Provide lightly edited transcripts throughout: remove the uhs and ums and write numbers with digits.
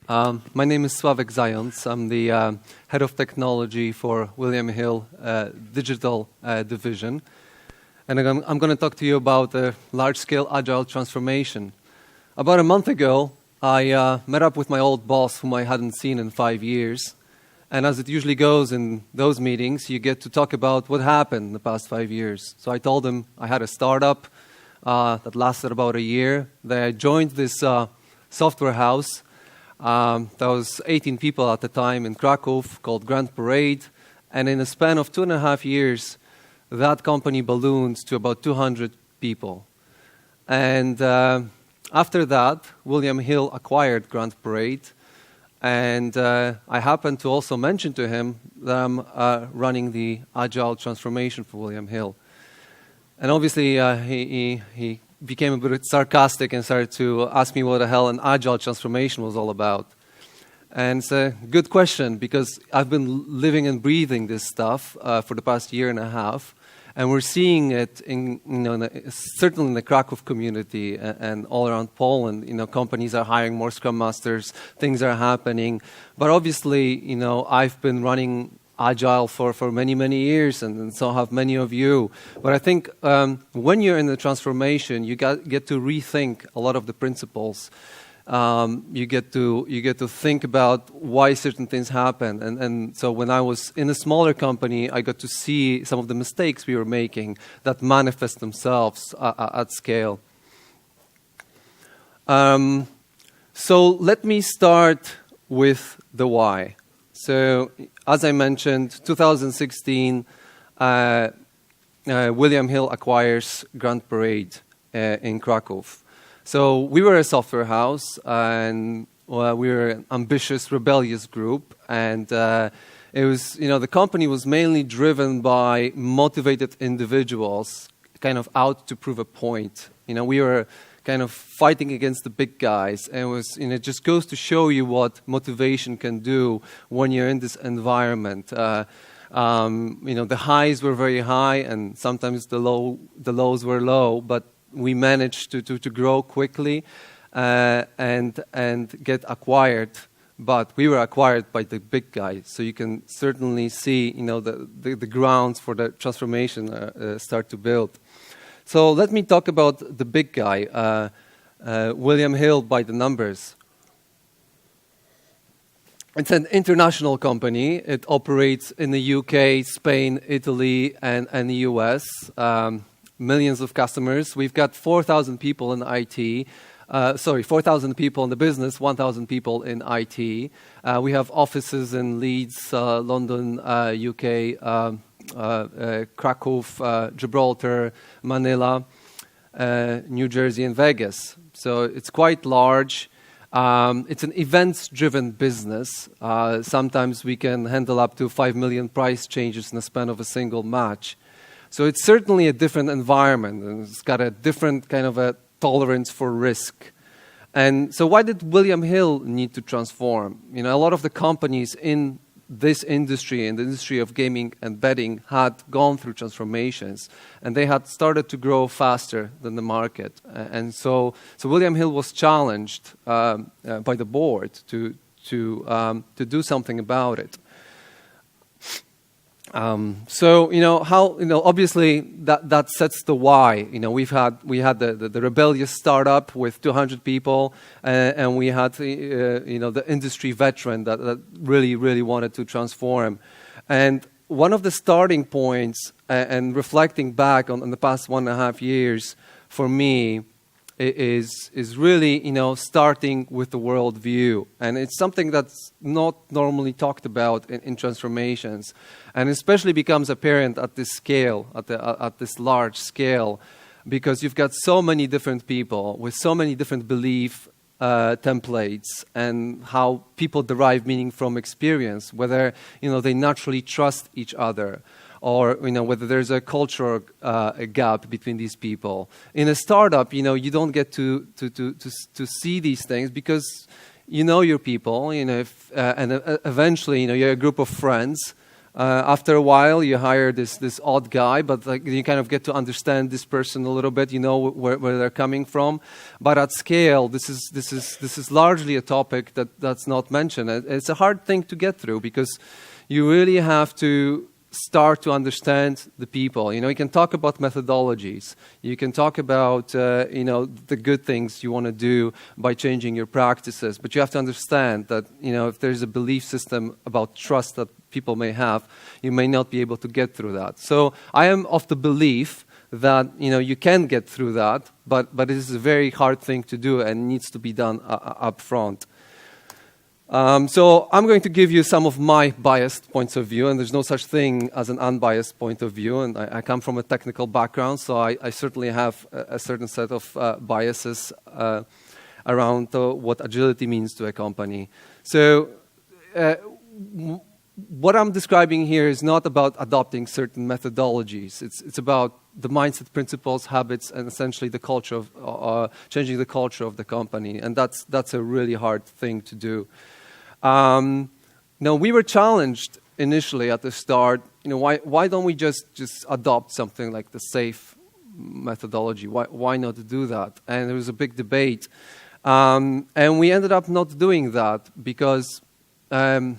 My name is Sławek Zając. I'm the head of technology for William Hill digital division. And I'm going to talk to you about a large-scale agile transformation. About a month ago, I met up with my old boss, whom I hadn't seen in 5 years. And as it usually goes in those meetings, you get to talk about what happened in the past 5 years. So I told him I had a startup that lasted about a year. That I joined this software house. There was 18 people at the time in Krakow called Grand Parade. And in a span of 2.5 years, that company ballooned to about 200 people. And after that, William Hill acquired Grand Parade. And I happened to also mention to him that I'm running the Agile transformation for William Hill. And obviously, he became a bit sarcastic and started to ask me what the hell an Agile transformation was all about. And it's a good question, because I've been living and breathing this stuff for the past 1.5 years. And we're seeing it certainly in the Krakow community and all around Poland. Companies are hiring more Scrum Masters, things are happening. But obviously, I've been running Agile for many, many years, and so have many of you. But I think when you're in the transformation, you get to rethink a lot of the principles. You get to think about why certain things happen. And so when I was in a smaller company, I got to see some of the mistakes we were making that manifest themselves at scale. So let me start with the why. So as I mentioned, 2016, William Hill acquires Grand Parade in Krakow. So we were a software house, and we were an ambitious, rebellious group. And it was, the company was mainly driven by motivated individuals, kind of out to prove a point. We were kind of fighting against the big guys. And it just goes to show you what motivation can do when you're in this environment. The highs were very high, and sometimes the lows were low, but we managed to grow quickly and get acquired. But we were acquired by the big guys. So you can certainly see, the grounds for the transformation start to build. So let me talk about the big guy, William Hill by the numbers. It's an international company. It operates in the UK, Spain, Italy, and the US. Millions of customers. We've got 4,000 people in IT. 4,000 people in the business, 1,000 people in IT. We have offices in Leeds, London, UK, Krakow, Gibraltar, Manila, New Jersey, and Vegas. So it's quite large. It's an events-driven business. Sometimes we can handle up to 5 million price changes in the span of a single match. So it's certainly a different environment, and it's got a different kind of a tolerance for risk. And so why did William Hill need to transform? A lot of the companies in this industry, in the industry of gaming and betting, had gone through transformations, and they had started to grow faster than the market. And so William Hill was challenged by the board to do something about it. Obviously that sets the why. We had the rebellious startup with 200 people, and we had the industry veteran that really wanted to transform. And one of the starting points, and reflecting back on the past 1.5 years for me, is really starting with the world view, and it's something that's not normally talked about in transformations, and especially becomes apparent at this scale, at this large scale, because you've got so many different people with so many different belief templates, and how people derive meaning from experience, whether they naturally trust each other, or whether there's a cultural gap between these people. In a startup, you don't get to see these things, because your people, and eventually you're a group of friends, After a while, you hire this odd guy, but like, you kind of get to understand this person a little bit. You know where they're coming from. But at scale, this is largely a topic that's not mentioned. It's a hard thing to get through because you really have to start to understand the people. You can talk about methodologies. You can talk about the good things you want to do by changing your practices. But you have to understand that if there's a belief system about trust that people may have, you may not be able to get through that. So I am of the belief that you can get through that, but it is a very hard thing to do and needs to be done up front. So I'm going to give you some of my biased points of view, and there's no such thing as an unbiased point of view. And I come from a technical background, so I certainly have a certain set of biases around what agility means to a company. So what I'm describing here is not about adopting certain methodologies. It's about the mindset, principles, habits, and essentially the culture of changing the culture of the company. And that's a really hard thing to do. Now, we were challenged initially at the start. Why don't we just adopt something like the SAFe methodology? Why not do that? And there was a big debate, and we ended up not doing that because the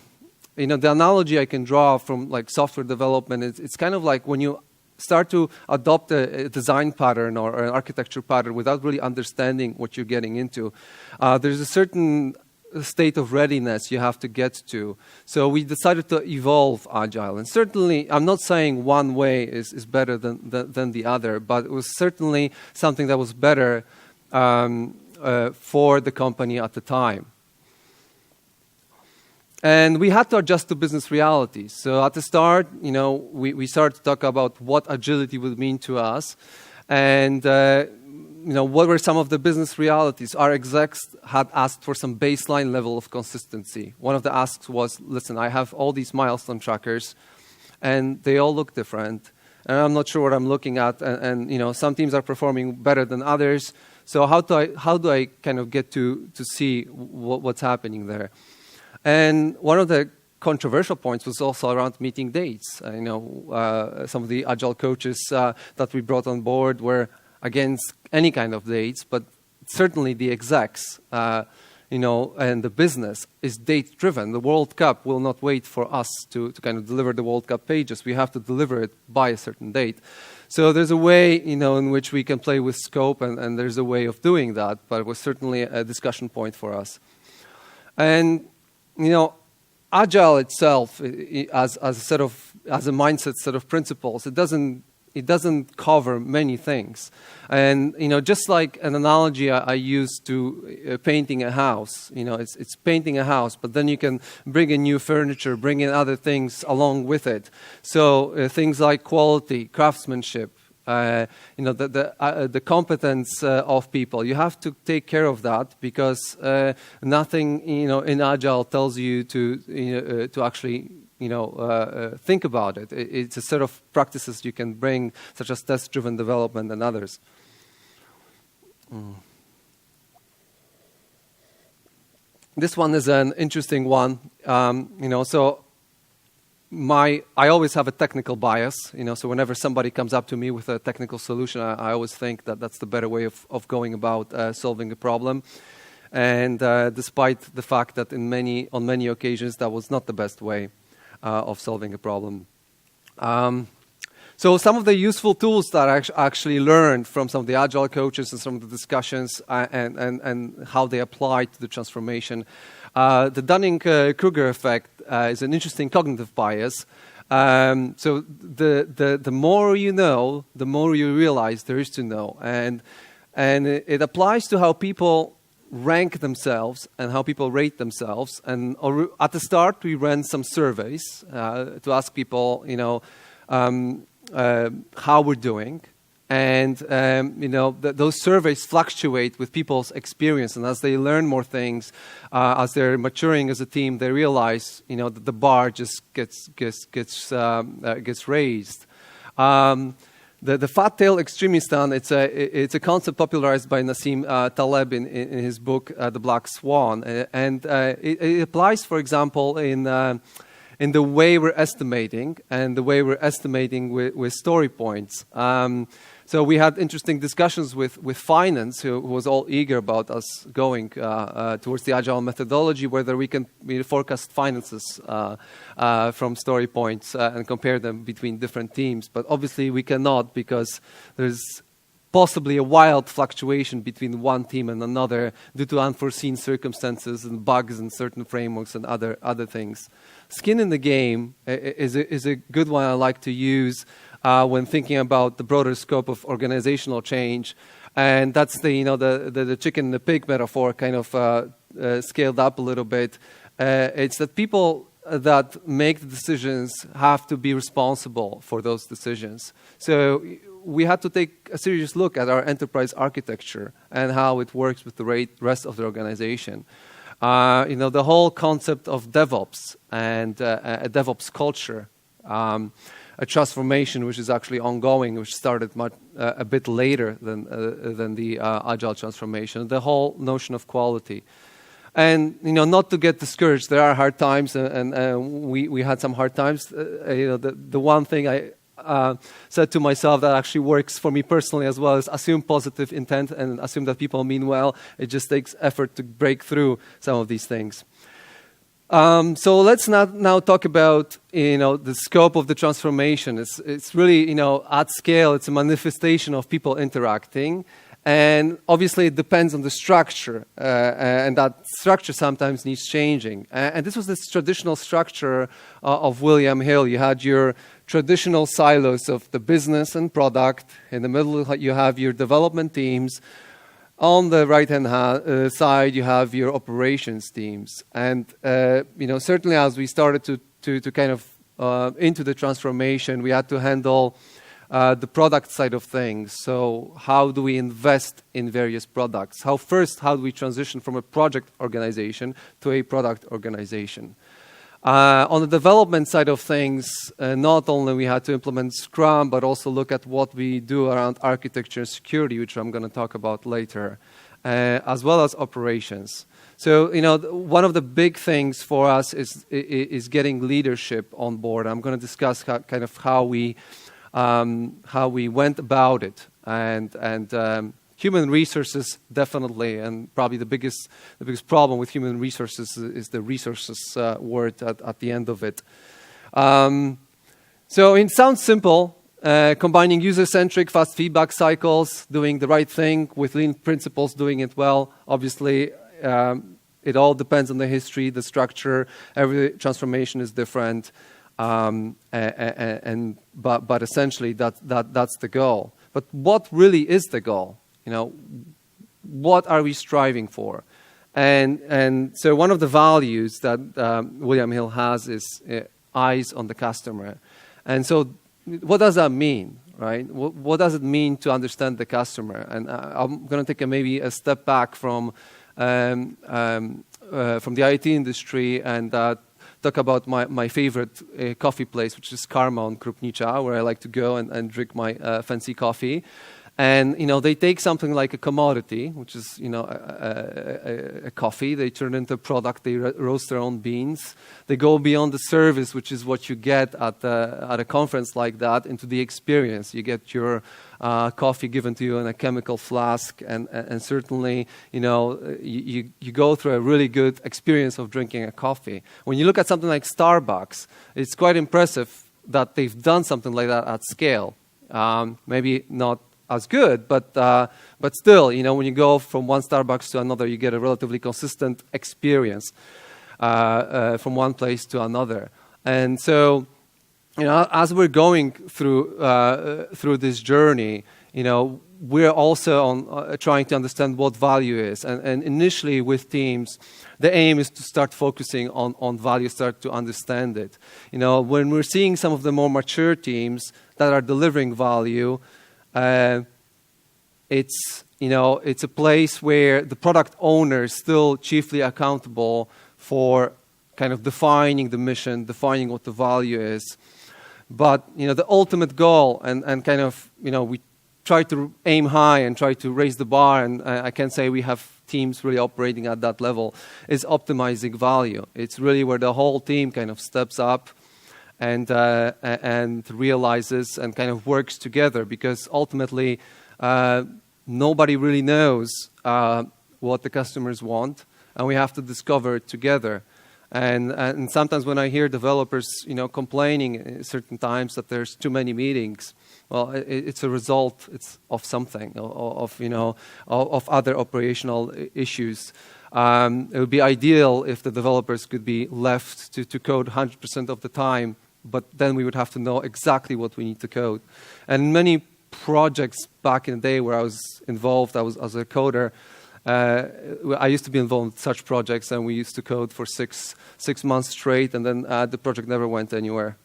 analogy I can draw from like software development is it's kind of like when you start to adopt a design pattern or an architecture pattern without really understanding what you're getting into. There's a certain state of readiness you have to get to. So we decided to evolve Agile. And certainly, I'm not saying one way is better than the other, but it was certainly something that was better for the company at the time. And we had to adjust to business realities. So at the start, we started to talk about what agility would mean to us. And what were some of the business realities? Our execs had asked for some baseline level of consistency. One of the asks was, listen, I have all these milestone trackers, and they all look different. And I'm not sure what I'm looking at. And some teams are performing better than others. So how do I kind of get to see what's happening there? And one of the controversial points was also around meeting dates. Some of the Agile coaches that we brought on board were against any kind of dates, but certainly the execs, and the business is date-driven. The World Cup will not wait for us to kind of deliver the World Cup pages. We have to deliver it by a certain date. So there's a way, in which we can play with scope, and there's a way of doing that, but it was certainly a discussion point for us. And, Agile itself, as a mindset set of principles, it doesn't cover many things. And, just like an analogy I use to painting a house, it's painting a house, but then you can bring in new furniture, bring in other things along with it. So things like quality, craftsmanship, the competence of people. You have to take care of that because nothing, in Agile tells you to actually think about it. It's a set of practices you can bring, such as test-driven development and others. This one is an interesting one. I always have a technical bias. So whenever somebody comes up to me with a technical solution, I always think that that's the better way of going about solving a problem. And despite the fact that on many occasions that was not the best way of solving a problem. So some of the useful tools that I actually learned from some of the Agile coaches and some of the discussions and how they apply to the transformation. The Dunning-Kruger effect is an interesting cognitive bias. So the more you know, the more you realize there is to know. And it applies to how people rank themselves and how people rate themselves. And at the start, we ran some surveys to ask people, how we're doing. And, those surveys fluctuate with people's experience. And as they learn more things, as they're maturing as a team, they realize, that the bar just gets raised. The fat-tail extremistan, it's a concept popularized by Nassim Taleb in his book, The Black Swan. And it applies, for example, in in the way we're estimating and the way we're estimating with story points. So we had interesting discussions with finance, who was all eager about us going towards the Agile methodology, whether we forecast finances from story points and compare them between different teams. But obviously we cannot, because there's possibly a wild fluctuation between one team and another due to unforeseen circumstances and bugs in certain frameworks and other things. Skin in the game is a good one I like to use when thinking about the broader scope of organizational change, and that's the chicken and the pig metaphor kind of scaled up a little bit. It's that people that make the decisions have to be responsible for those decisions. So we had to take a serious look at our enterprise architecture and how it works with the rest of the organization. The whole concept of DevOps and a DevOps culture, a transformation which is actually ongoing, which started a bit later than the Agile transformation. The whole notion of quality. And not to get discouraged, there are hard times, and we had some hard times. The one thing I said to myself that actually works for me personally as well is assume positive intent and assume that people mean well. It just takes effort to break through some of these things. So let's now talk about the scope of the transformation. It's really at scale. It's a manifestation of people interacting. And obviously, it depends on the structure, and that structure sometimes needs changing. And this was this traditional structure of William Hill. You had your traditional silos of the business and product. In the middle, you have your development teams. On the right-hand side, you have your operations teams. And certainly, as we started to kind of into the transformation, we had to handle the product side of things. So how do we invest in various products? How do we transition from a project organization to a product organization? On the development side of things, not only we had to implement Scrum, but also look at what we do around architecture and security, which I'm going to talk about later, as well as operations. So, one of the big things for us is getting leadership on board. I'm going to discuss how we went about it, and human resources definitely, and probably the biggest problem with human resources is the resources word at the end of it. So it sounds simple, combining user-centric, fast feedback cycles, doing the right thing with lean principles, doing it well. Obviously, it all depends on the history, the structure. Every transformation is different. But essentially that's the goal. But what really is the goal? What are we striving for? And so one of the values that William Hill has is eyes on the customer. And so what does that mean, right? What does it mean to understand the customer? And I'm going to take maybe a step back from the IT industry and talk about my favorite coffee place, which is Karma on Krupnicza, where I like to go and drink my fancy coffee. And they take something like a commodity, which is a coffee. They turn it into a product. They roast their own beans. They go beyond the service, which is what you get at a conference like that, into the experience. You get your coffee given to you in a chemical flask, and certainly you go through a really good experience of drinking a coffee. When you look at something like Starbucks, it's quite impressive that they've done something like that at scale. Maybe not as good, but still, when you go from one Starbucks to another, you get a relatively consistent experience from one place to another. And so, as we're going through this journey, we're also on trying to understand what value is. And initially with teams, the aim is to start focusing on value, start to understand it. When we're seeing some of the more mature teams that are delivering value, it's a place where the product owner is still chiefly accountable for kind of defining the mission, defining what the value is. But the ultimate goal, and kind of we try to aim high and try to raise the bar, and I can say we have teams really operating at that level, is optimizing value. It's really where the whole team kind of steps up and realizes and kind of works together, because ultimately nobody really knows what the customers want, and we have to discover it together. And sometimes when I hear developers, complaining at certain times that there's too many meetings, well, it's a result of something, of other operational issues. It would be ideal if the developers could be left to code 100% of the time, but then we would have to know exactly what we need to code. And many projects back in the day where I was involved, I was as a coder. I used to be involved in such projects, and we used to code for six months straight, and then the project never went anywhere.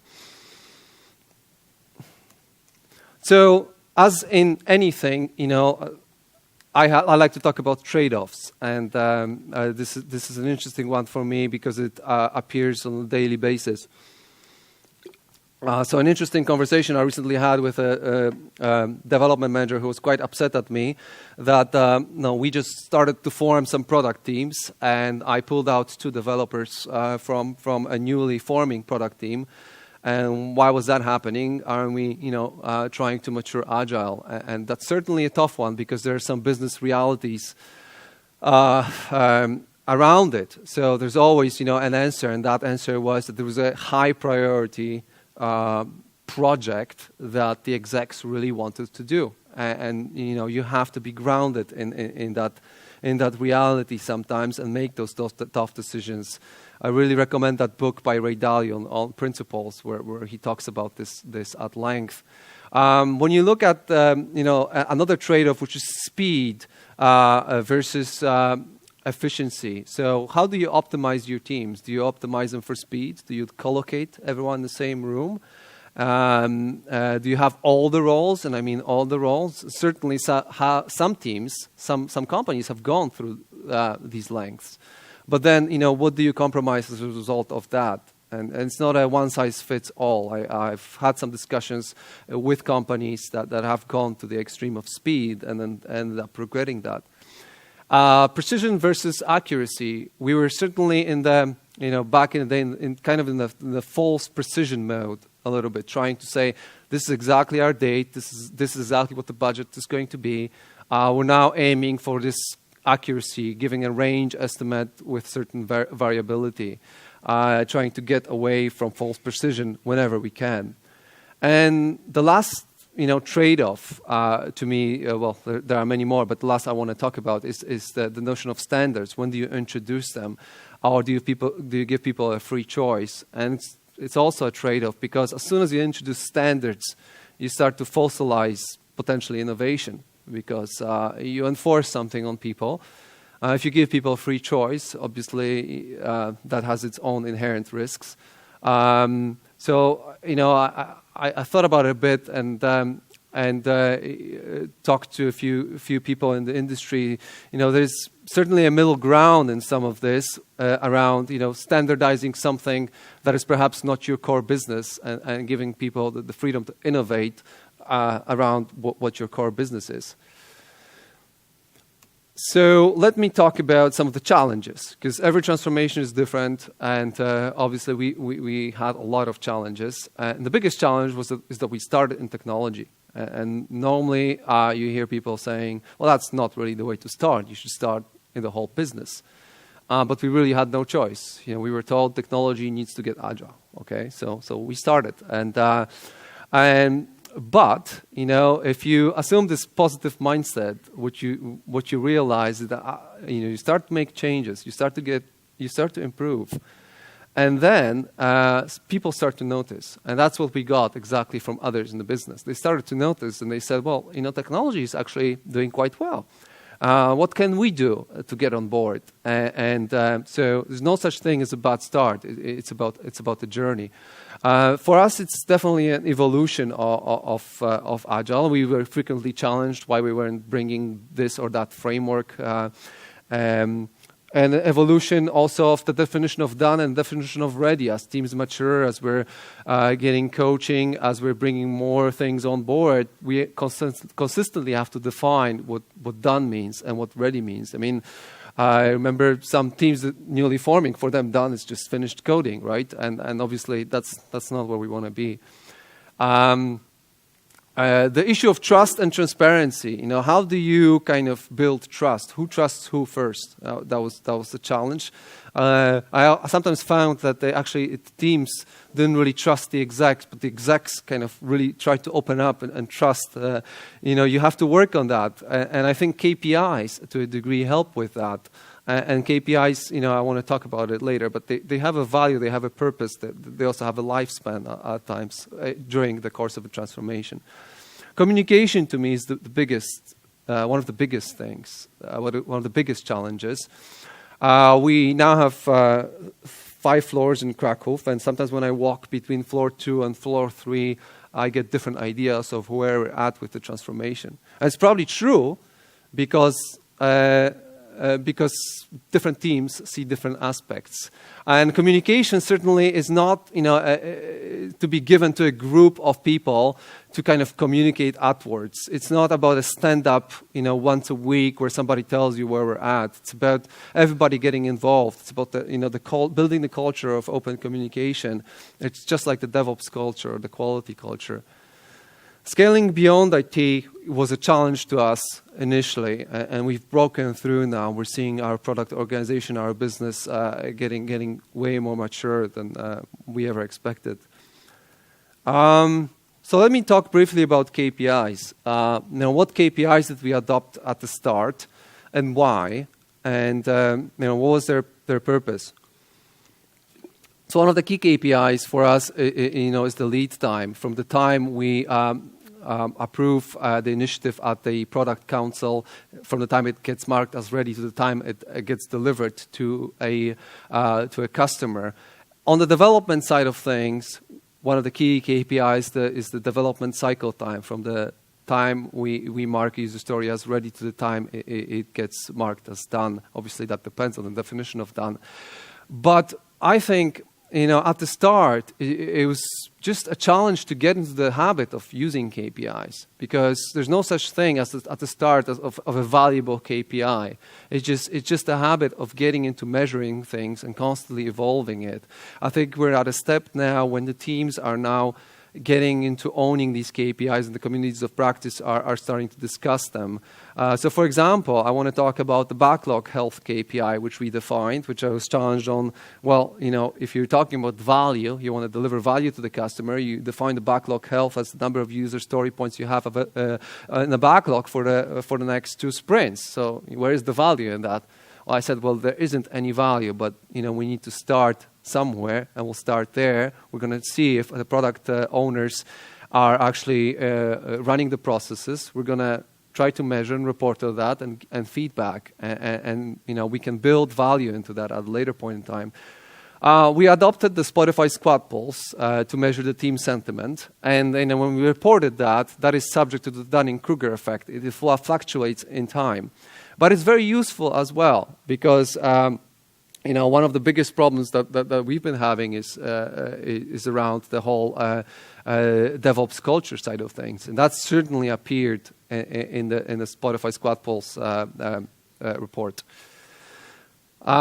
So, as in anything, I like to talk about trade-offs, and this is an interesting one for me because it appears on a daily basis. So an interesting conversation I recently had with a development manager who was quite upset at me that we just started to form some product teams, and I pulled out 2 developers from a newly forming product team. And why was that happening? Aren't we, trying to mature Agile? And that's certainly a tough one because there are some business realities around it. So there's always, an answer, and that answer was that there was a high priority project that the execs really wanted to do, and you have to be grounded in that reality sometimes and make those tough decisions. I really recommend that book by Ray Dalio on principles, where he talks about this at length. When you look at another trade-off, which is speed versus efficiency. So how do you optimize your teams? Do you optimize them for speed? Do you collocate everyone in the same room? Do you have all the roles? And I mean all the roles. Certainly some teams, some companies have gone through these lengths. But then, what do you compromise as a result of that? And it's not a one-size-fits-all. I've had some discussions with companies that have gone to the extreme of speed and then ended up regretting that. Precision versus accuracy. We were certainly in the, back in the day, in the false precision mode a little bit, trying to say, this is exactly our date, this is exactly what the budget is going to be. We're now aiming for this accuracy, giving a range estimate with certain variability, trying to get away from false precision whenever we can. And the last trade-off to me, there are many more, but the last I want to talk about is the notion of standards. When do you introduce them, or do you give people a free choice? And it's also a trade-off, because as soon as you introduce standards, you start to fossilize potentially innovation, because you enforce something on people. If you give people free choice, obviously that has its own inherent risks. So I thought about it a bit and talked to a few people in the industry. There's certainly a middle ground in some of this around standardizing something that is perhaps not your core business and giving people the freedom to innovate around what your core business is. So let me talk about some of the challenges, because every transformation is different, and obviously we had a lot of challenges. And the biggest challenge is that we started in technology. And normally you hear people saying, well, that's not really the way to start. You should start in the whole business. But we really had no choice. We were told technology needs to get agile. Okay, so we started, but if you assume this positive mindset, what you realize is that you start to make changes, you start to improve, and then people start to notice, and that's what we got exactly from others in the business. They started to notice, and they said, "Well, technology is actually doing quite well. What can we do to get on board?" So there's no such thing as a bad start. It's about the journey. For us, it's definitely an evolution of Agile. We were frequently challenged why we weren't bringing this or that framework And evolution also of the definition of done and definition of ready. As teams mature, as we're getting coaching, as we're bringing more things on board, we consistently have to define what done means and what ready means. I mean, I remember some teams that newly forming, for them done is just finished coding, right? And obviously that's not where we want to be. The issue of trust and transparency. You know, how do you kind of build trust? Who trusts who first? That was the challenge. I sometimes found that teams didn't really trust the execs, but the execs kind of really tried to open up and trust. You have to work on that, and I think KPIs to a degree help with that. And KPIs, I want to talk about it later, but they have a value, they have a purpose, they also have a lifespan at times during the course of a transformation. Communication to me is the biggest, one of the biggest things, one of the biggest challenges. We now have 5 floors in Krakow, and sometimes when I walk between floor 2 and floor 3, I get different ideas of where we're at with the transformation. And it's probably true because different teams see different aspects. And communication certainly is not, to be given to a group of people to kind of communicate outwards. It's not about a stand-up, once a week where somebody tells you where we're at. It's about everybody getting involved. It's about building the culture of open communication. It's just like the DevOps culture or the quality culture. Scaling beyond IT was a challenge to us initially, and we've broken through now. We're seeing our product organization, our business getting way more mature than we ever expected. So let me talk briefly about KPIs. Now, what KPIs did we adopt at the start, and why? And what was their purpose? So one of the key KPIs for us, is the lead time. From the time we approve the initiative at the product council, from the time it gets marked as ready to the time it gets delivered to a customer. On the development side of things, one of the key KPIs is the development cycle time. From the time we mark a user story as ready to the time it gets marked as done. Obviously, that depends on the definition of done. But I think, at the start, it was just a challenge to get into the habit of using KPIs, because there's no such thing as at the start of a valuable KPI. It's just a habit of getting into measuring things and constantly evolving it. I think we're at a step now when the teams are now getting into owning these KPIs, and the communities of practice are starting to discuss them. So for example, I want to talk about the backlog health KPI, which we defined, which I was challenged on. Well, if you're talking about value, you want to deliver value to the customer, you define the backlog health as the number of user story points you have in the backlog for the next 2 sprints. So where is the value in that? Well, I said, there isn't any value, but we need to start somewhere, and we'll start there. We're going to see if the product owners are actually running the processes. We're going to try to measure and report on that and feedback, and we can build value into that at a later point in time. We adopted the Spotify Squad Pulse to measure the team sentiment, and when we reported that is subject to the Dunning-Kruger effect. It fluctuates in time, but it's very useful as well, because one of the biggest problems that we've been having is around the whole DevOps culture side of things, and that's certainly appeared in the Spotify Squad Pulse report.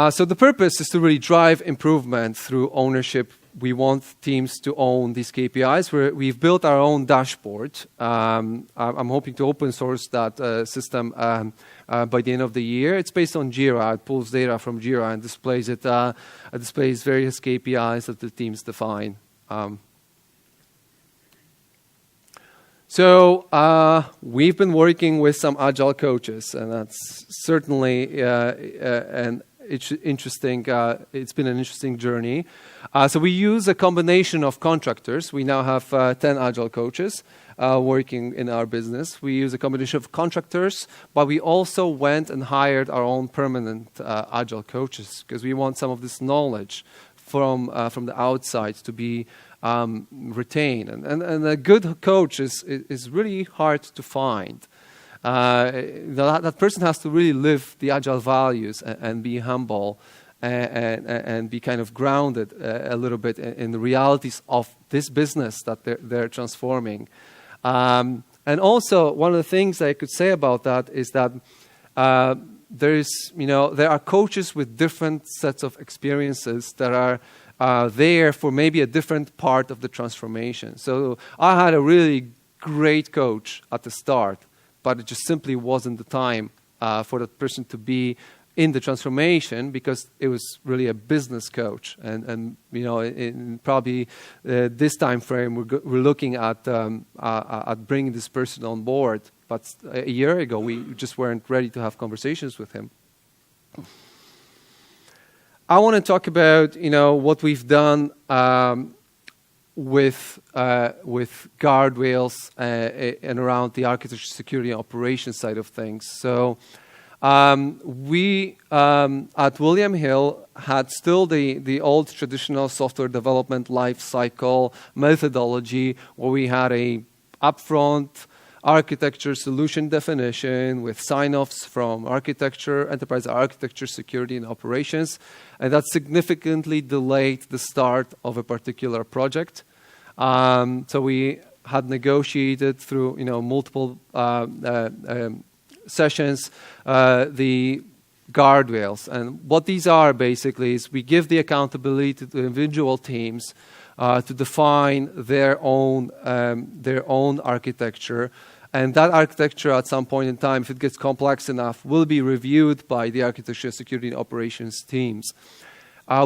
So the purpose is to really drive improvement through ownership. We want teams to own these KPIs. We've built our own dashboard. I'm hoping to open source that system by the end of the year. It's based on Jira. It pulls data from Jira and displays it. Displays various KPIs that the teams define. So we've been working with some Agile coaches, and that's certainly it's interesting. It's been an interesting journey. So we use a combination of contractors. We now have 10 Agile coaches working in our business. We use a combination of contractors, but we also went and hired our own permanent Agile coaches, because we want some of this knowledge from the outside to be retained. And a good coach is really hard to find. That person has to really live the Agile values and be humble and be kind of grounded a little bit in the realities of this business that they're transforming. And also, one of the things I could say about that is that there are coaches with different sets of experiences that are there for maybe a different part of the transformation. So I had a really great coach at the start, but it just simply wasn't the time for that person to be in the transformation, because it was really a business coach. And in probably this time frame, we're looking at bringing this person on board. But a year ago, we just weren't ready to have conversations with him. I want to talk about what we've done with guardrails and around the architecture, security, and operations side of things. So we at William Hill had still the old traditional software development life cycle methodology, where we had a upfront architecture solution definition with sign-offs from architecture, enterprise architecture, security, and operations, and that significantly delayed the start of a particular project. So we had negotiated through multiple sessions the guardrails, and what these are basically is we give the accountability to the individual teams to define their own architecture, and that architecture at some point in time, if it gets complex enough, will be reviewed by the architecture, security, and operations teams.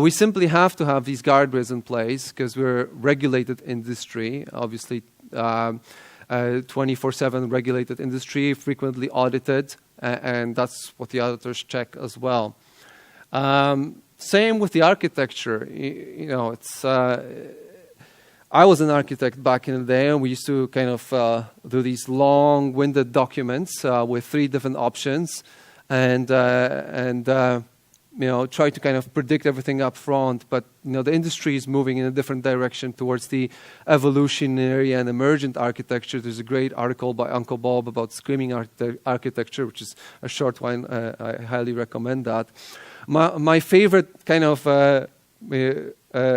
We simply have to have these guardrails in place because we're regulated industry, obviously 24/7 regulated industry, frequently audited, and that's what the auditors check as well. Same with the architecture. It's I was an architect back in the day, and we used to kind of do these long-winded documents with 3 different options, and try to kind of predict everything up front. But the industry is moving in a different direction towards the evolutionary and emergent architecture. There's a great article by Uncle Bob about screaming architecture, which is a short one. I highly recommend that. My favorite kind of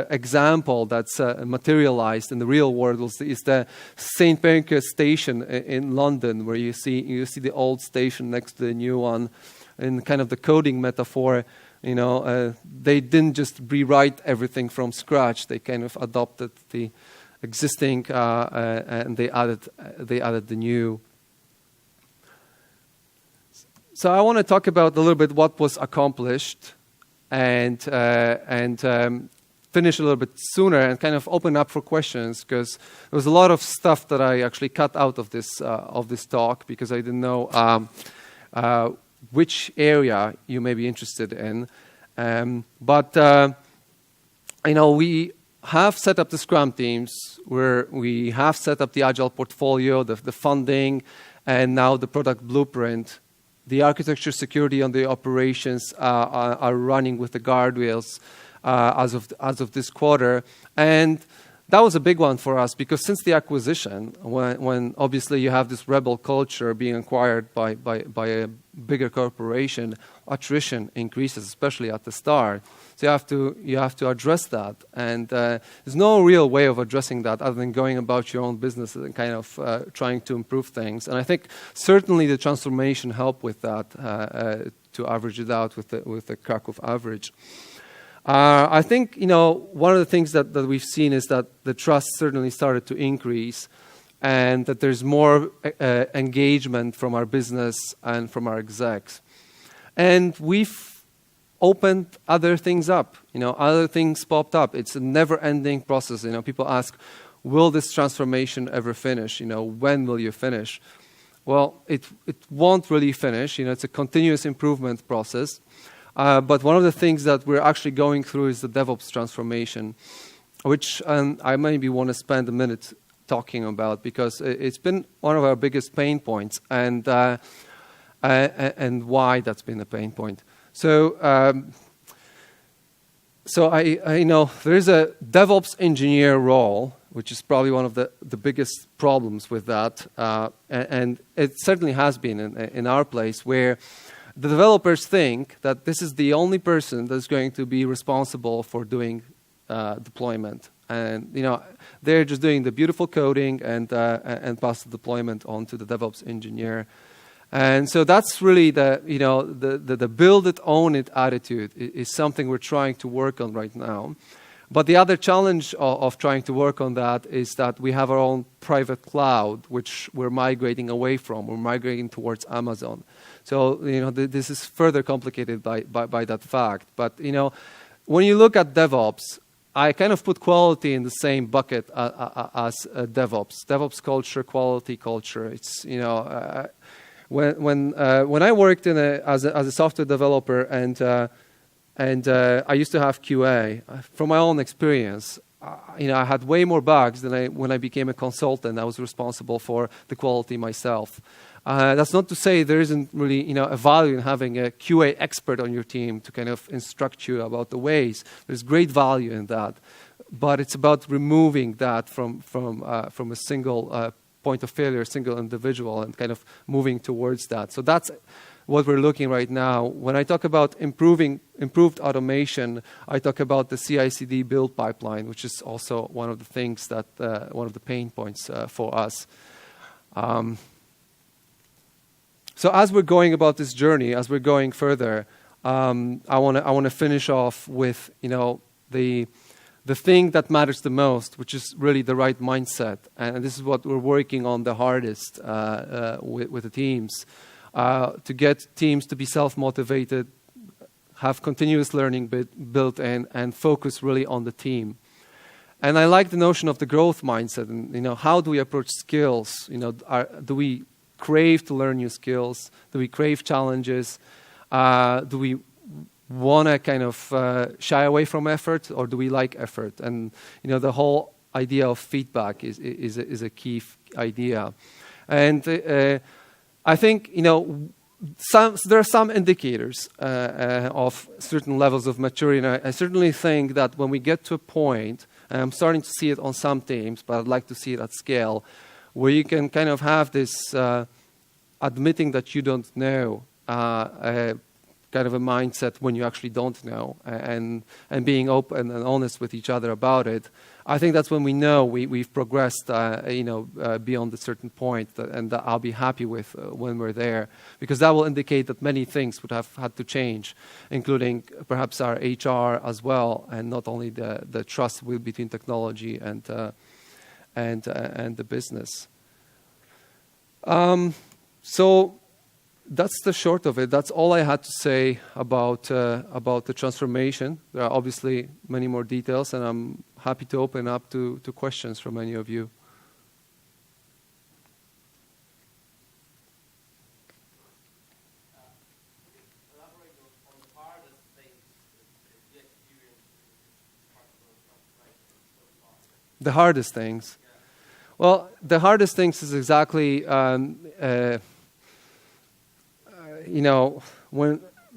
example that's materialized in the real world is the St. Pancras station in London, where you see the old station next to the new one. In kind of the coding metaphor, they didn't just rewrite everything from scratch. They kind of adopted the existing and they added the new. So I want to talk about a little bit what was accomplished and finish a little bit sooner and kind of open up for questions, because there was a lot of stuff that I actually cut out of this talk because I didn't know which area you may be interested in. But we have set up the Scrum teams, where we have set up the Agile portfolio, the funding, and now the product blueprint. The architecture, security, and the operations are running with the guardrails as of this quarter. And that was a big one for us, because since the acquisition, when obviously you have this rebel culture being acquired by a bigger corporation, attrition increases, especially at the start. So you have to address that, and there's no real way of addressing that other than going about your own business and kind of trying to improve things. And I think certainly the transformation helped with that to average it out with the Krakow average. I think one of the things that we've seen is that the trust certainly started to increase, and that there's more engagement from our business and from our execs. And we've opened other things up. Other things popped up. It's a never-ending process. People ask, will this transformation ever finish? When will you finish? Well, it won't really finish. It's a continuous improvement process. But one of the things that we're actually going through is the DevOps transformation, which I maybe want to spend a minute talking about, because it's been one of our biggest pain points, and why that's been a pain point. So I know there is a DevOps engineer role, which is probably one of the biggest problems with that. And it certainly has been in our place, where the developers think that this is the only person that's going to be responsible for doing deployment. And they're just doing the beautiful coding and pass the deployment on to the DevOps engineer. And so that's really the build it, own it attitude is something we're trying to work on right now. But the other challenge of trying to work on that is that we have our own private cloud, which we're migrating away from. We're migrating towards Amazon. So this is further complicated by that fact. But when you look at DevOps, I kind of put quality in the same bucket as DevOps. DevOps culture, quality culture. It's when I worked as a software developer and I used to have QA. From my own experience, I had way more bugs than when I became a consultant. I was responsible for the quality myself. That's not to say there isn't really a value in having a QA expert on your team to kind of instruct you about the ways. There's great value in that, but it's about removing that from a single point of failure, a single individual, and kind of moving towards that. So that's what we're looking right now. When I talk about improved automation, I talk about the CI/CD build pipeline, which is also one of the things that one of the pain points for us. So as we're going about this journey, as we're going further, I want to finish off with the thing that matters the most, which is really the right mindset, and this is what we're working on the hardest with the teams, to get teams to be self-motivated, have continuous learning built in, and focus really on the team. And I like the notion of the growth mindset, and how do we approach skills? Do we crave to learn new skills? Do we crave challenges? Do we want to kind of shy away from effort, or do we like effort? And the whole idea of feedback is a key idea. And I think there are some indicators of certain levels of maturity. And I certainly think that when we get to a point, and I'm starting to see it on some teams, but I'd like to see it at scale, where you can kind of have this admitting that you don't know kind of a mindset when you actually don't know, and being open and honest with each other about it. I think that's when we know we've progressed beyond a certain point, and that I'll be happy with when we're there, because that will indicate that many things would have had to change, including perhaps our HR as well, and not only the trust between technology and the business. So that's the short of it. That's all I had to say about the transformation. There are obviously many more details, and I'm happy to open up to questions from any of you. Elaborate on the hardest things that you experienced as part of the transformation so far. The hardest things. Yeah. Well, the hardest things is exactly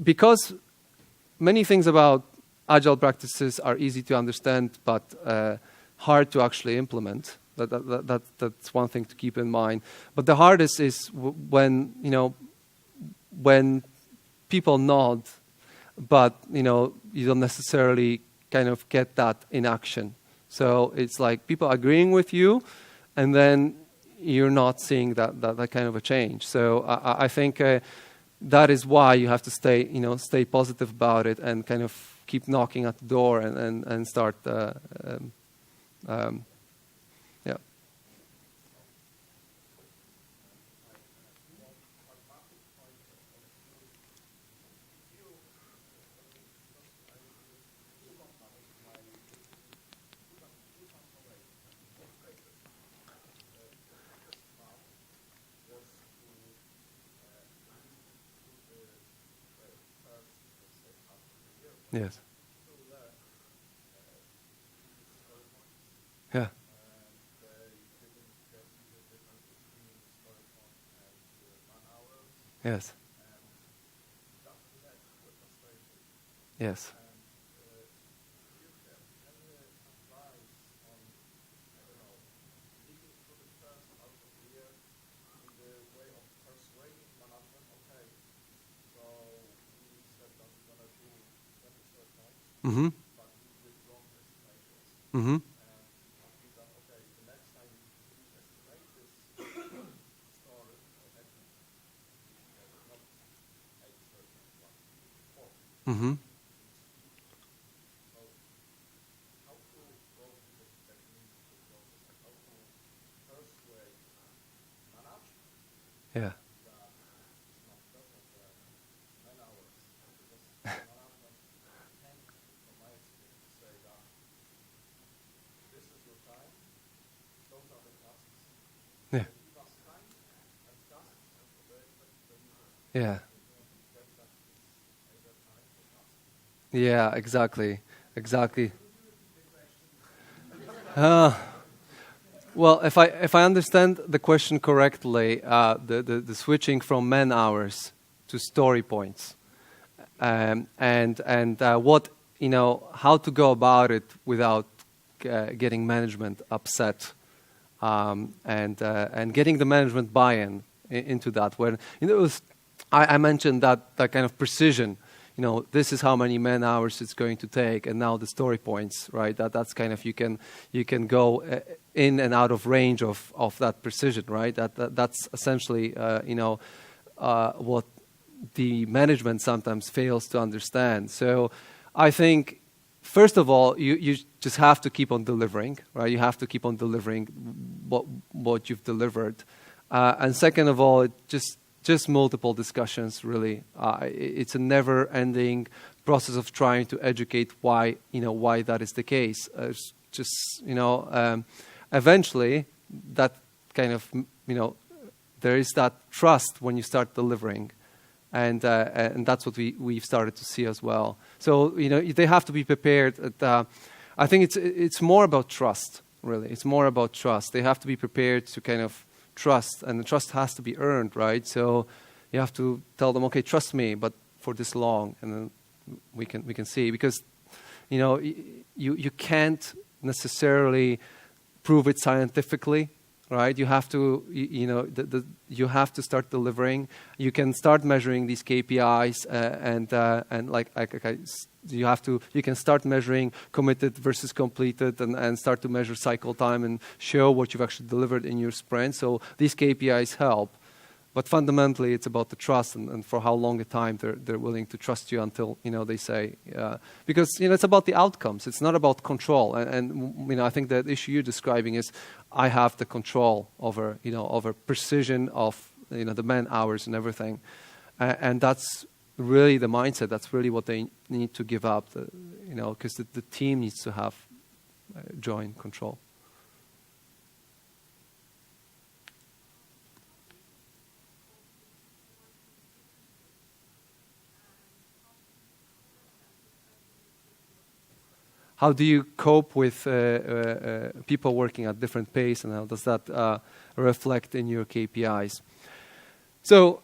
because many things about agile practices are easy to understand, but hard to actually implement. That's one thing to keep in mind. But the hardest is when people nod, but you don't necessarily kind of get that in action. So it's like people agreeing with you, and then you're not seeing that kind of a change. So I think that is why you have to stay positive about it, and kind of keep knocking at the door and start. Yeah. Yes. Yeah. Yes. Yes. Mm-hmm. but with wrong estimations. Mm-hmm. And we thought, okay, the next time we estimate this story or happening, not 8:30, but 4. Mm-hmm. So how to go with the techniques, the process, and how to persuade manage Yeah. that it's not better than man hours. Because management tends, from my experience, to say that this is your time, those are the tasks. Yeah. So give us time and tasks, and they expect the user. Yeah. That's that it's either time or tasks. Yeah, exactly. Exactly. Uh, well, if I understand the question correctly, the switching from man hours to story points, and what how to go about it without getting management upset, and getting the management buy-in into that. When it was, I mentioned that kind of precision. This is how many man hours it's going to take, and now the story points, right? That's kind of you can go in and out of range of that precision, right? That's essentially what the management sometimes fails to understand. So I think first of all you just have to keep on delivering, right? You have to keep on delivering what you've delivered, and second of all, just multiple discussions, really. It's a never-ending process of trying to educate why that is the case. It's just eventually that kind of there is that trust when you start delivering, and that's what we've started to see as well. So they have to be prepared. I think it's more about trust, really. It's more about trust. They have to be prepared to kind of trust, and the trust has to be earned, right? So you have to tell them, okay, trust me, but for this long, and then we can see, because you can't necessarily prove it scientifically, right? You have to you have to start delivering. You can start measuring these KPIs, and like you can start measuring committed versus completed, and start to measure cycle time and show what you've actually delivered in your sprint. So these KPIs help, but fundamentally it's about the trust, and for how long a time they're willing to trust you until they say, because it's about the outcomes. It's not about control, and I think the issue you're describing is I have the control over over precision of the man hours and everything, and that's really the mindset. That's really what they need to give up, because the team needs to have joint control. How do you cope with people working at different pace, and how does that reflect in your KPIs? So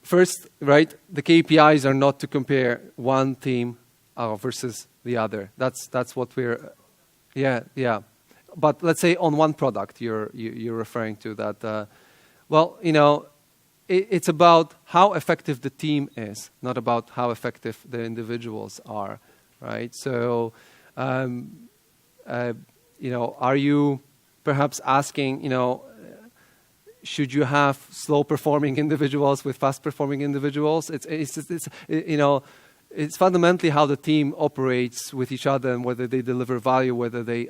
first, right, the KPIs are not to compare one team versus the other. That's what we're, yeah. But let's say on one product you're referring to that. Well, it's about how effective the team is, not about how effective the individuals are, right? So, are you perhaps asking, should you have slow-performing individuals with fast-performing individuals? It's fundamentally how the team operates with each other, and whether they deliver value, whether they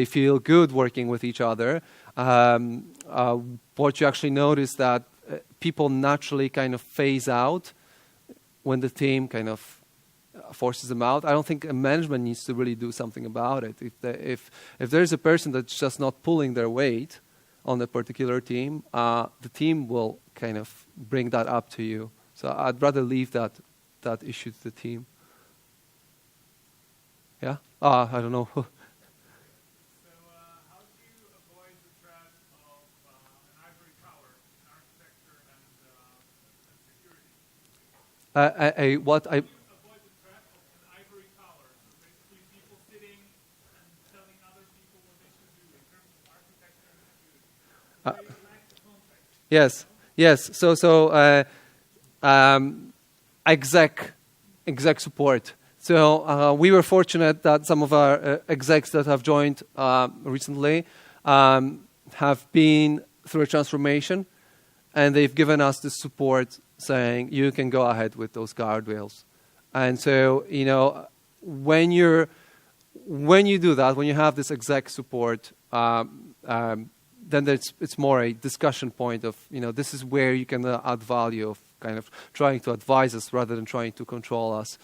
feel good working with each other. What you actually notice that people naturally kind of phase out when the team kind of forces them out. I don't think management needs to really do something about it. If there's a person that's just not pulling their weight on a particular team, the team will kind of bring that up to you. So I'd rather leave that issue to the team. Yeah? I don't know. So how do you avoid the trap of an ivory tower in architecture and security? What I... Avoid the trap of an ivory tower. So basically people sitting and telling other people what they should do in terms of architecture and security. They lack the context. Yes. So exec support. So we were fortunate that some of our execs that have joined recently have been through a transformation, and they've given us the support saying, you can go ahead with those guardrails. And so, you know, when you do that, when you have this exec support, then it's more a discussion point of, you know, this is where you can add value of kind of trying to advise us rather than trying to control us.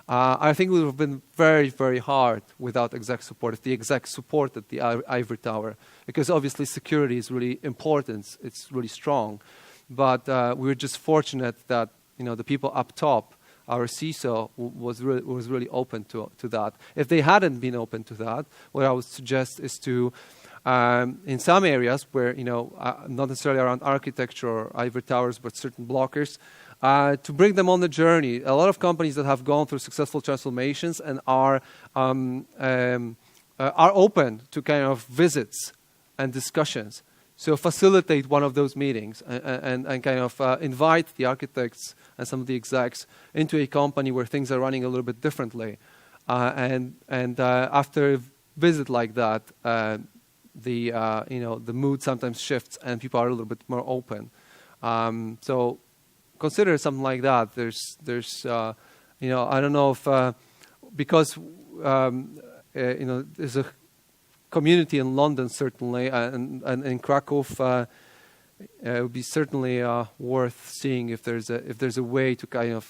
I think it would have been very, very hard without exec support, if the exec supported the ivory tower, because obviously security is really important, it's really strong. But we were just fortunate that, you know, the people up top, our CISO, was really open to that. If they hadn't been open to that, what I would suggest is to, in some areas where, you know, not necessarily around architecture or ivory towers, but certain blockers, to bring them on the journey. A lot of companies that have gone through successful transformations and are open to kind of visits and discussions. So facilitate one of those meetings and kind of invite the architects and some of the execs into a company where things are running a little bit differently. And after a visit like that, you know, the mood sometimes shifts and people are a little bit more open. So consider something like that. There's you know, I don't know if because you know, there's a community in London certainly, and in Krakow, it would be certainly worth seeing if there's a way to kind of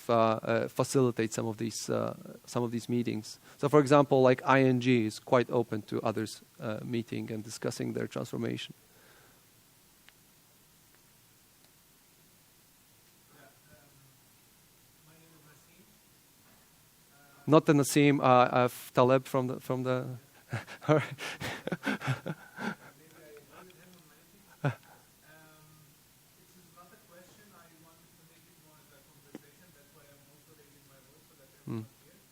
facilitate some of these meetings. So, for example, like ING is quite open to others meeting and discussing their transformation. My name is Nassim. Not the Nassim, Taleb from the. All right. Maybe I avoided him on many things. This is not a question. I wanted to make it more as a conversation. That's why I'm also raising my voice so that everyone hears.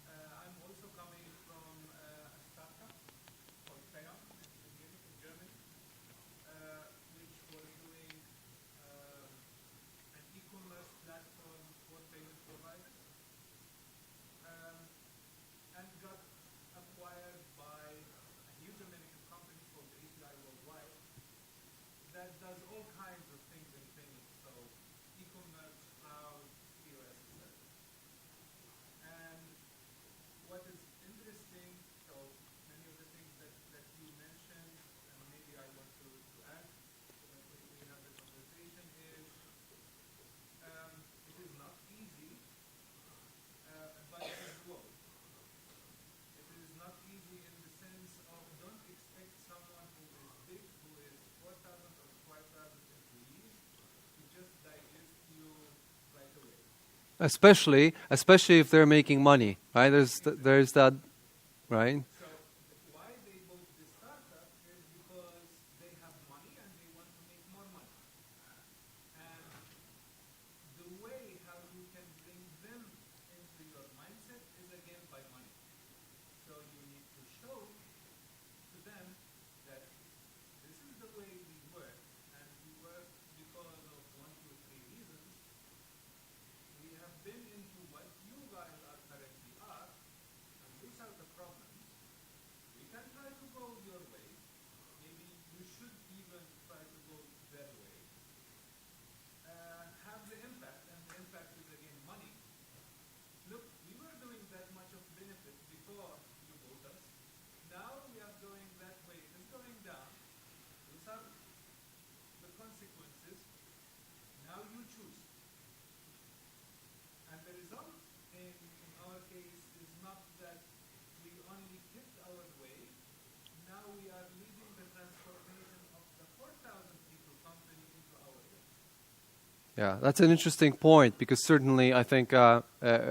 I'm also coming from a startup called Tradeoffs in Germany, which was doing an e-commerce platform for payment providers, and got acquired by a huge American company called Agile worldwide that does all kinds of things in payment, so e-commerce, cloud, POS, etc. And what is interesting, so many of the things that you mentioned, and maybe I want to add, so that we have the conversation, is it is not easy, but it is doable. It is not easy in the sense of don't expect someone who is big, who is 4,000 or 5,000 employees, to just digest you right away. Especially if they're making money, right? There's that, right? So why they bought this startup is because they have money and they want to make more money. And the way how you can bring them into your mindset is again by money. So you need to show to them that this is the way we work, and we work because of 1, 2, 3 reasons. We have been into what you guys are currently are, and these are the problems. We can try to go your way. Maybe you should even try to go their way. Have the impact, and the impact is again money. Look, we were doing that much of benefit before you bought us. Now we are going that way. It is going down. These are the consequences. Now you choose. And the result in our case is not that we only kept our way. Now we are leading the transformation of the 4,000 people company into our way. Yeah, that's an interesting point because certainly I think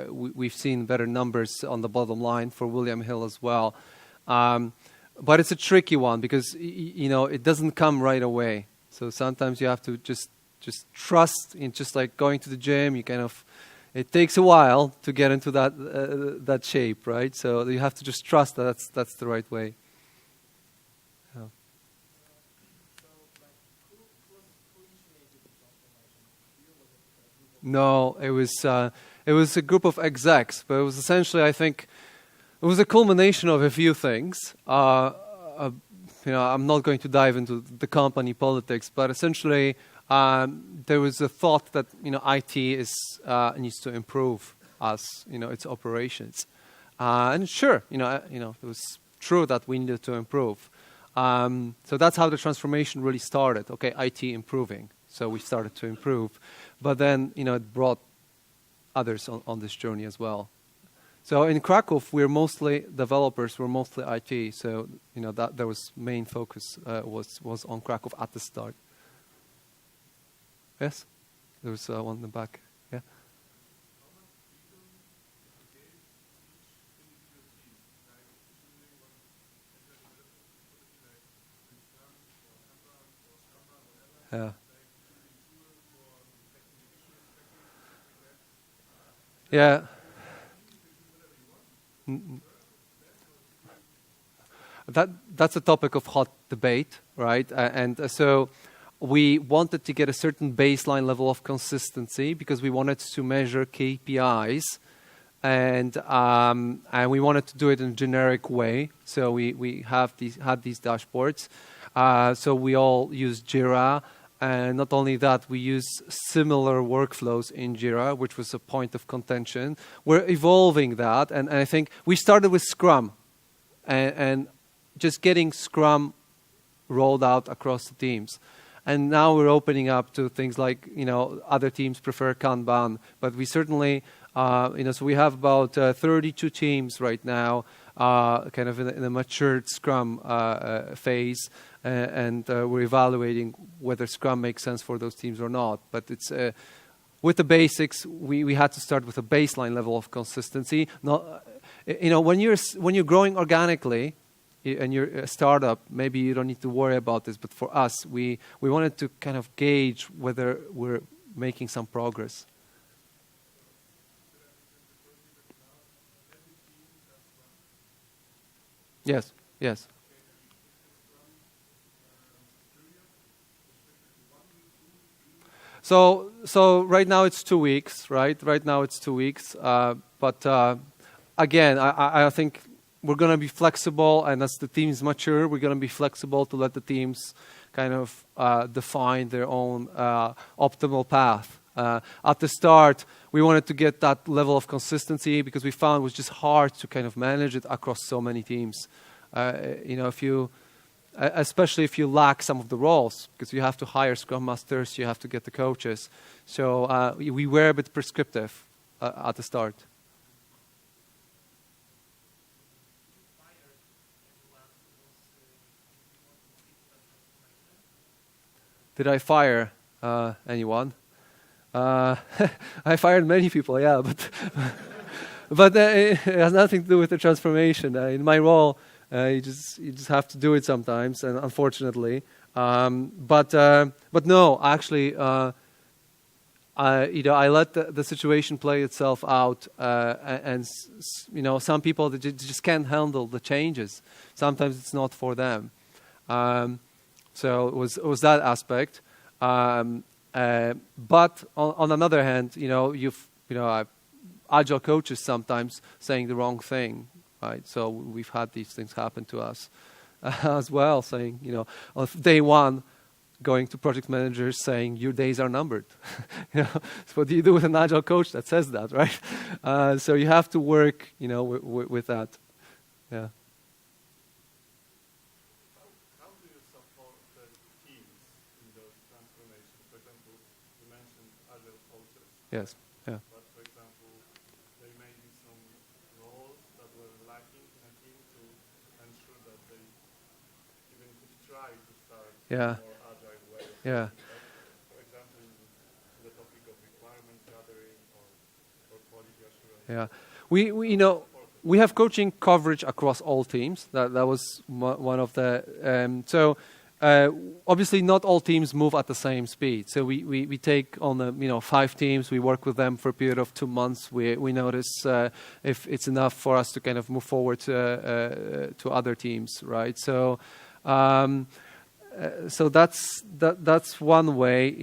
we've seen better numbers on the bottom line for William Hill as well. But it's a tricky one because you know, it doesn't come right away. So sometimes you have to just trust in, just like going to the gym. You kind of, it takes a while to get into that shape, right? So you have to just trust that that's the right way. Yeah. No, it It was a group of execs, but it was essentially, I think, it was a culmination of a few things. I'm not going to dive into the company politics, but essentially, there was a thought that IT needs to improve its operations, and sure, it was true that we needed to improve. So that's how the transformation really started. Okay, IT improving, so we started to improve, but then it brought others on this journey as well. So in Krakow, we're mostly developers, we're mostly IT. So that was main focus was on Krakow at the start. Yes, there was one in the back. Yeah. Yeah. Yeah. That's a topic of hot debate, right? So we wanted to get a certain baseline level of consistency because we wanted to measure KPIs, and we wanted to do it in a generic way. So we had these dashboards. So we all use Jira. And not only that, we use similar workflows in Jira, which was a point of contention. We're evolving that, and I think we started with Scrum, and just getting Scrum rolled out across the teams. And now we're opening up to things like, other teams prefer Kanban, but we certainly, so we have about 32 teams right now, kind of in a matured Scrum phase. And we're evaluating whether Scrum makes sense for those teams or not. But it's with the basics, we had to start with a baseline level of consistency. Not, when you're growing organically and you're a startup, maybe you don't need to worry about this. But for us, we wanted to kind of gauge whether we're making some progress. Yes. Yes. So right now it's 2 weeks, right? Right now it's 2 weeks. But again, I think we're going to be flexible, and as the teams mature, we're going to be flexible to let the teams kind of define their own optimal path. At the start, we wanted to get that level of consistency because we found it was just hard to kind of manage it across so many teams. Especially if you lack some of the roles, because you have to hire Scrum Masters, you have to get the coaches. So we were a bit prescriptive at the start. Did I fire anyone? I fired many people, yeah, but it has nothing to do with the transformation. In my role, you just have to do it sometimes, and unfortunately, but no, actually, I let the situation play itself out, and some people that just can't handle the changes. Sometimes it's not for them. So it was that aspect. But on another hand, Agile coaches sometimes saying the wrong thing. Right, so we've had these things happen to us as well, saying, on day one, going to project managers saying, your days are numbered. So what do you do with an Agile coach that says that, right? So you have to work, with that. Yeah. How do you support the teams in those transformations? For example, you mentioned Agile coaches. Yes. Yeah. But for example, there may be some roles that were lacking in a team to ensure that they even could try to start a more agile way. Yeah. For example, the topic of requirement gathering or quality assurance. Yeah. We have coaching coverage across all teams. That was one of the obviously not all teams move at the same speed. So we take on the 5 teams, we work with them for a period of 2 months. We notice if it's enough for us to kind of move forward to other teams, right? So so that's one way.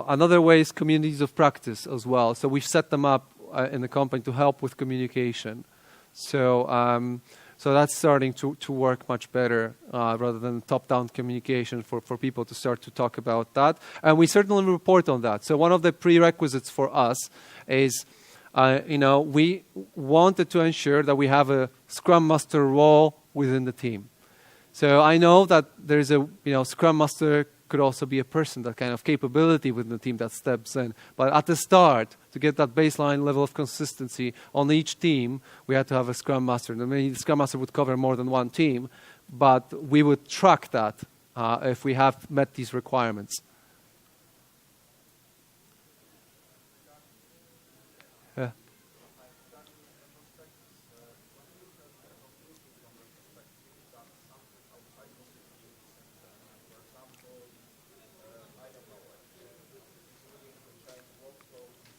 Another way is communities of practice as well. So we've set them up in the company to help with communication. So so that's starting to work much better rather than top-down communication for people to start to talk about that. And we certainly report on that. So one of the prerequisites for us is, we wanted to ensure that we have a Scrum Master role within the team. So I know that there's a, Scrum Master could also be a person, that kind of capability within the team that steps in. But at the start, to get that baseline level of consistency on each team, we had to have a Scrum Master. I mean, the Scrum Master would cover more than one team, but we would track that if we have met these requirements. Yeah.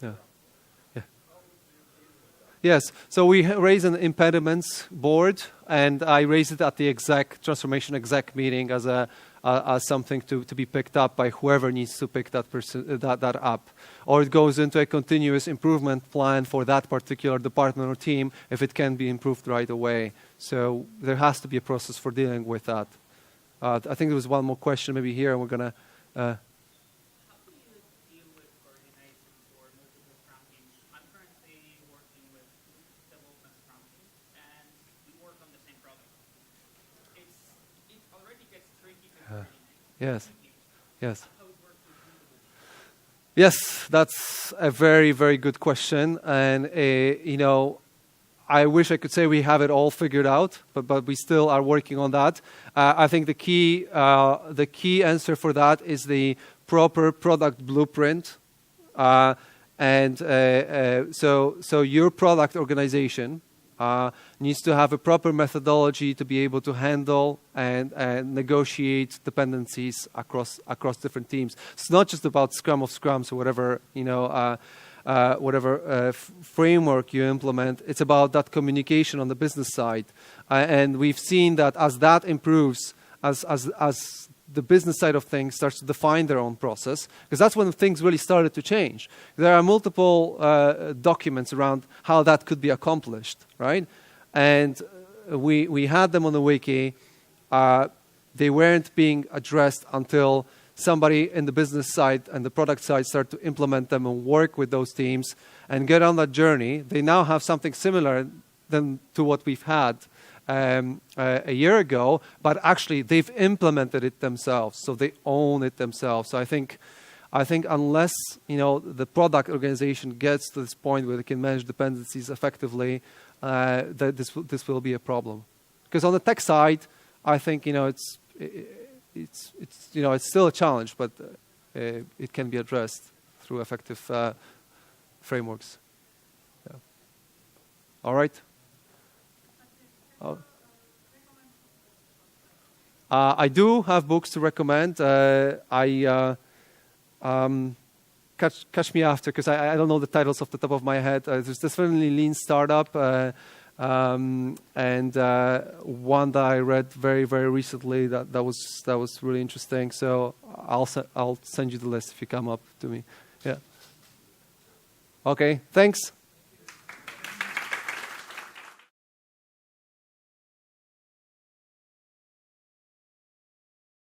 Yeah. Yeah. Yes. So we raise an impediments board, and I raised it at the transformation exec meeting as something to be picked up by whoever needs to pick that person that up, or it goes into a continuous improvement plan for that particular department or team if it can be improved right away. So there has to be a process for dealing with that. I think there was one more question maybe here, and we're gonna. Yes, yes. Yes, that's a very, very good question. And, I wish I could say we have it all figured out, but we still are working on that. I think the key answer for that is the proper product blueprint. So your product organization needs to have a proper methodology to be able to handle and negotiate dependencies across different teams. It's not just about Scrum of Scrums or whatever framework you implement. It's about that communication on the business side, and we've seen that as that improves, as the business side of things starts to define their own process, because that's when things really started to change. There are multiple documents around how that could be accomplished, right? And we had them on the wiki. They weren't being addressed until somebody in the business side and the product side started to implement them and work with those teams and get on that journey. They now have something similar to what we've had a year ago, but actually they've implemented it themselves, so they own it themselves. So I think unless the product organization gets to this point where they can manage dependencies effectively, that this will be a problem. Because on the tech side, I think it's still a challenge, but it can be addressed through effective frameworks. Yeah. All right. I do have books to recommend. Catch me after, because I don't know the titles off the top of my head. There's definitely Lean Startup, and one that I read very, very recently that was really interesting. So I'll send you the list if you come up to me. Yeah. Okay. Thanks.